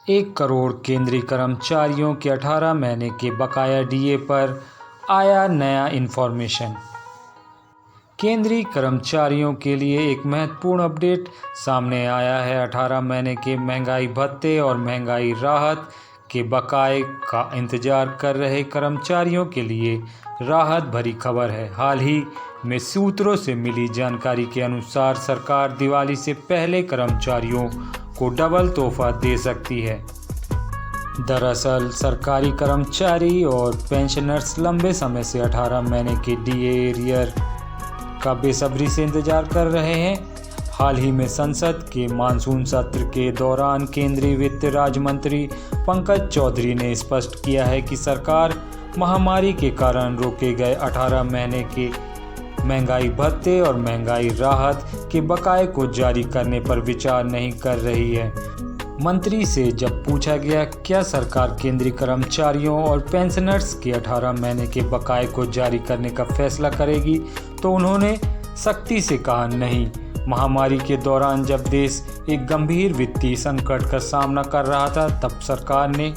1 करोड़ केंद्रीय कर्मचारियों के 18 महीने के बकाया डीए पर आया नया इन्फॉर्मेशन। केंद्रीय कर्मचारियों के लिए एक महत्वपूर्ण अपडेट सामने आया है। 18 महीने के महंगाई भत्ते और महंगाई राहत के बकाये का इंतजार कर रहे कर्मचारियों के लिए राहत भरी खबर है। हाल ही में सूत्रों से मिली जानकारी के अनुसार सरकार दिवाली से पहले कर्मचारियों को डबल तोहफा दे सकती है। दरअसल सरकारी कर्मचारी और पेंशनर्स लंबे समय से 18 महीने के डीए एरियर का बेसब्री से इंतजार कर रहे हैं। हाल ही में संसद के मानसून सत्र के दौरान केंद्रीय वित्त राज्य मंत्री पंकज चौधरी ने स्पष्ट किया है कि सरकार महामारी के कारण रोके गए 18 महीने के महंगाई भत्ते और महंगाई राहत के बकाये को जारी करने पर विचार नहीं कर रही है। मंत्री से जब पूछा गया क्या सरकार केंद्रीय कर्मचारियों और पेंशनर्स के 18 महीने के बकाये को जारी करने का फैसला करेगी, तो उन्होंने सख्ती से कहा नहीं। महामारी के दौरान जब देश एक गंभीर वित्तीय संकट का सामना कर रहा था, तब सरकार ने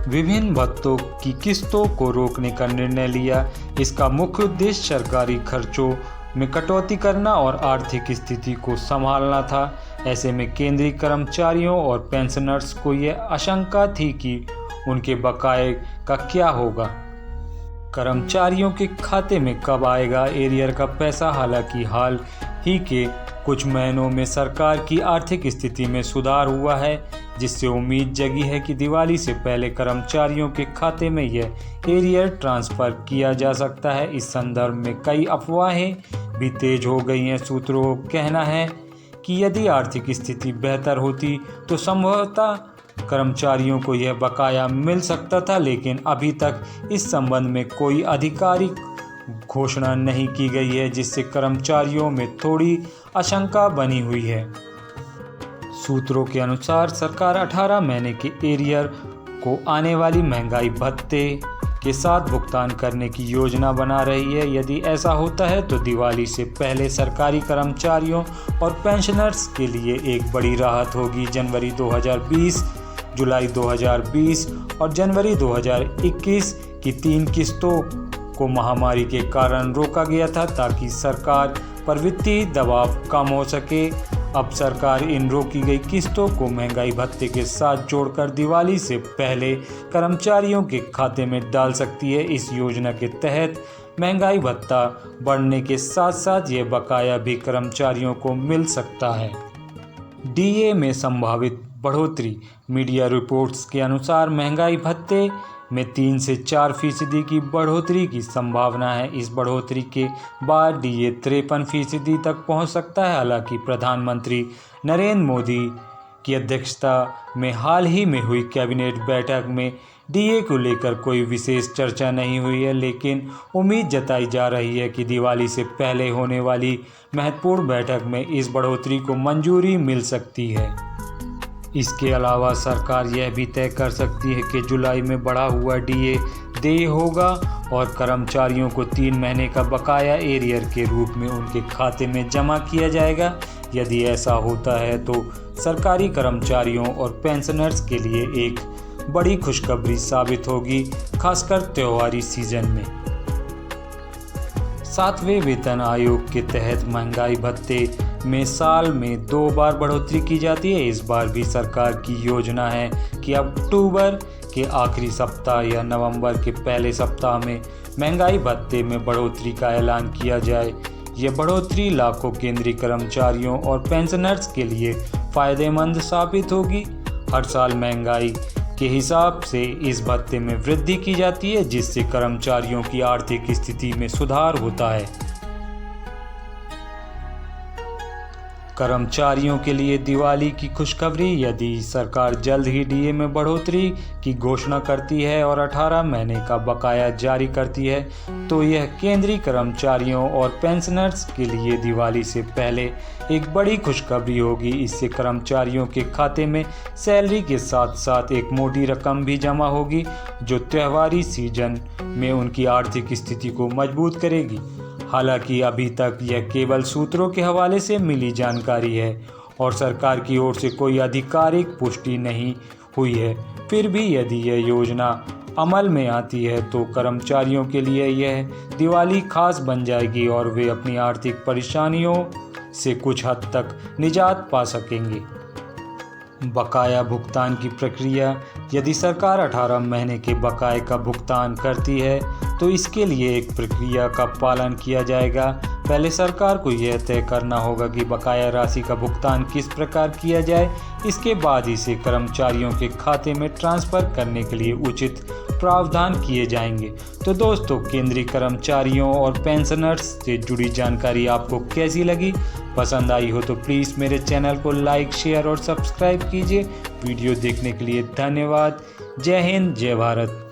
विभिन्न भत्तों की किस्तों को रोकने का निर्णय लिया। इसका मुख्य उद्देश्य सरकारी खर्चों में कटौती करना और आर्थिक स्थिति को संभालना था। ऐसे में केंद्रीय कर्मचारियों और पेंशनर्स को यह आशंका थी कि उनके बकाये का क्या होगा, कर्मचारियों के खाते में कब आएगा एरियर का पैसा। हालांकि हाल ही के कुछ महीनों में सरकार की आर्थिक स्थिति में सुधार हुआ है, जिससे उम्मीद जगी है कि दिवाली से पहले कर्मचारियों के खाते में यह एरियर ट्रांसफ़र किया जा सकता है। इस संदर्भ में कई अफवाहें भी तेज हो गई हैं। सूत्रों का कहना है कि यदि आर्थिक स्थिति बेहतर होती तो संभवतः कर्मचारियों को यह बकाया मिल सकता था, लेकिन अभी तक इस संबंध में कोई आधिकारिक घोषणा नहीं की गई है, जिससे कर्मचारियों में थोड़ी आशंका बनी हुई है। सूत्रों के अनुसार सरकार 18 महीने के एरियर को आने वाली महंगाई भत्ते के साथ भुगतान करने की योजना बना रही है। यदि ऐसा होता है तो दिवाली से पहले सरकारी कर्मचारियों और पेंशनर्स के लिए एक बड़ी राहत होगी। जनवरी 2020, जुलाई 2020 और जनवरी 2021 की 3 किस्तों को महामारी के कारण रोका गया था, ताकि सरकार पर वित्तीय दबाव कम हो सके। अब सरकार इन रोकी गई किस्तों को महंगाई भत्ते के साथ जोड़कर दिवाली से पहले कर्मचारियों के खाते में डाल सकती है। इस योजना के तहत महंगाई भत्ता बढ़ने के साथ साथ ये बकाया भी कर्मचारियों को मिल सकता है। डीए में संभावित बढ़ोतरी। मीडिया रिपोर्ट्स के अनुसार महंगाई भत्ते में 3 से 4% की बढ़ोतरी की संभावना है। इस बढ़ोतरी के बाद डीए 53% तक पहुंच सकता है। हालांकि प्रधानमंत्री नरेंद्र मोदी की अध्यक्षता में हाल ही में हुई कैबिनेट बैठक में डीए को लेकर कोई विशेष चर्चा नहीं हुई है, लेकिन उम्मीद जताई जा रही है कि दिवाली से पहले होने वाली महत्वपूर्ण बैठक में इस बढ़ोतरी को मंजूरी मिल सकती है। इसके अलावा सरकार यह भी तय कर सकती है कि जुलाई में बढ़ा हुआ डीए देय होगा और कर्मचारियों को 3 महीने का बकाया एरियर के रूप में उनके खाते में जमा किया जाएगा। यदि ऐसा होता है तो सरकारी कर्मचारियों और पेंशनर्स के लिए एक बड़ी खुशखबरी साबित होगी, खासकर त्योहारी सीजन में। 7वें वेतन आयोग के तहत महंगाई भत्ते में साल में 2 बार बढ़ोतरी की जाती है। इस बार भी सरकार की योजना है कि अक्टूबर के आखिरी सप्ताह या नवंबर के पहले सप्ताह में महंगाई भत्ते में बढ़ोतरी का ऐलान किया जाए। यह बढ़ोतरी लाखों केंद्रीय कर्मचारियों और पेंशनर्स के लिए फ़ायदेमंद साबित होगी। हर साल महंगाई के हिसाब से इस भत्ते में वृद्धि की जाती है, जिससे कर्मचारियों की आर्थिक स्थिति में सुधार होता है। कर्मचारियों के लिए दिवाली की खुशखबरी। यदि सरकार जल्द ही डीए में बढ़ोतरी की घोषणा करती है और 18 महीने का बकाया जारी करती है, तो यह केंद्रीय कर्मचारियों और पेंशनर्स के लिए दिवाली से पहले एक बड़ी खुशखबरी होगी। इससे कर्मचारियों के खाते में सैलरी के साथ साथ एक मोटी रकम भी जमा होगी, जो त्योहारी सीजन में उनकी आर्थिक स्थिति को मजबूत करेगी। हालांकि अभी तक यह केवल सूत्रों के हवाले से मिली जानकारी है और सरकार की ओर से कोई आधिकारिक पुष्टि नहीं हुई है। फिर भी यदि यह योजना अमल में आती है तो कर्मचारियों के लिए यह दिवाली खास बन जाएगी और वे अपनी आर्थिक परेशानियों से कुछ हद तक निजात पा सकेंगे। बकाया भुगतान की प्रक्रिया। यदि सरकार 18 महीने के बकाये का भुगतान करती है तो इसके लिए एक प्रक्रिया का पालन किया जाएगा। पहले सरकार को यह तय करना होगा कि बकाया राशि का भुगतान किस प्रकार किया जाए। इसके बाद इसे कर्मचारियों के खाते में ट्रांसफ़र करने के लिए उचित प्रावधान किए जाएंगे। तो दोस्तों, केंद्रीय कर्मचारियों और पेंशनर्स से जुड़ी जानकारी आपको कैसी लगी? पसंद आई हो तो प्लीज़ मेरे चैनल को लाइक, शेयर और सब्सक्राइब कीजिए। वीडियो देखने के लिए धन्यवाद। जय हिंद, जय भारत।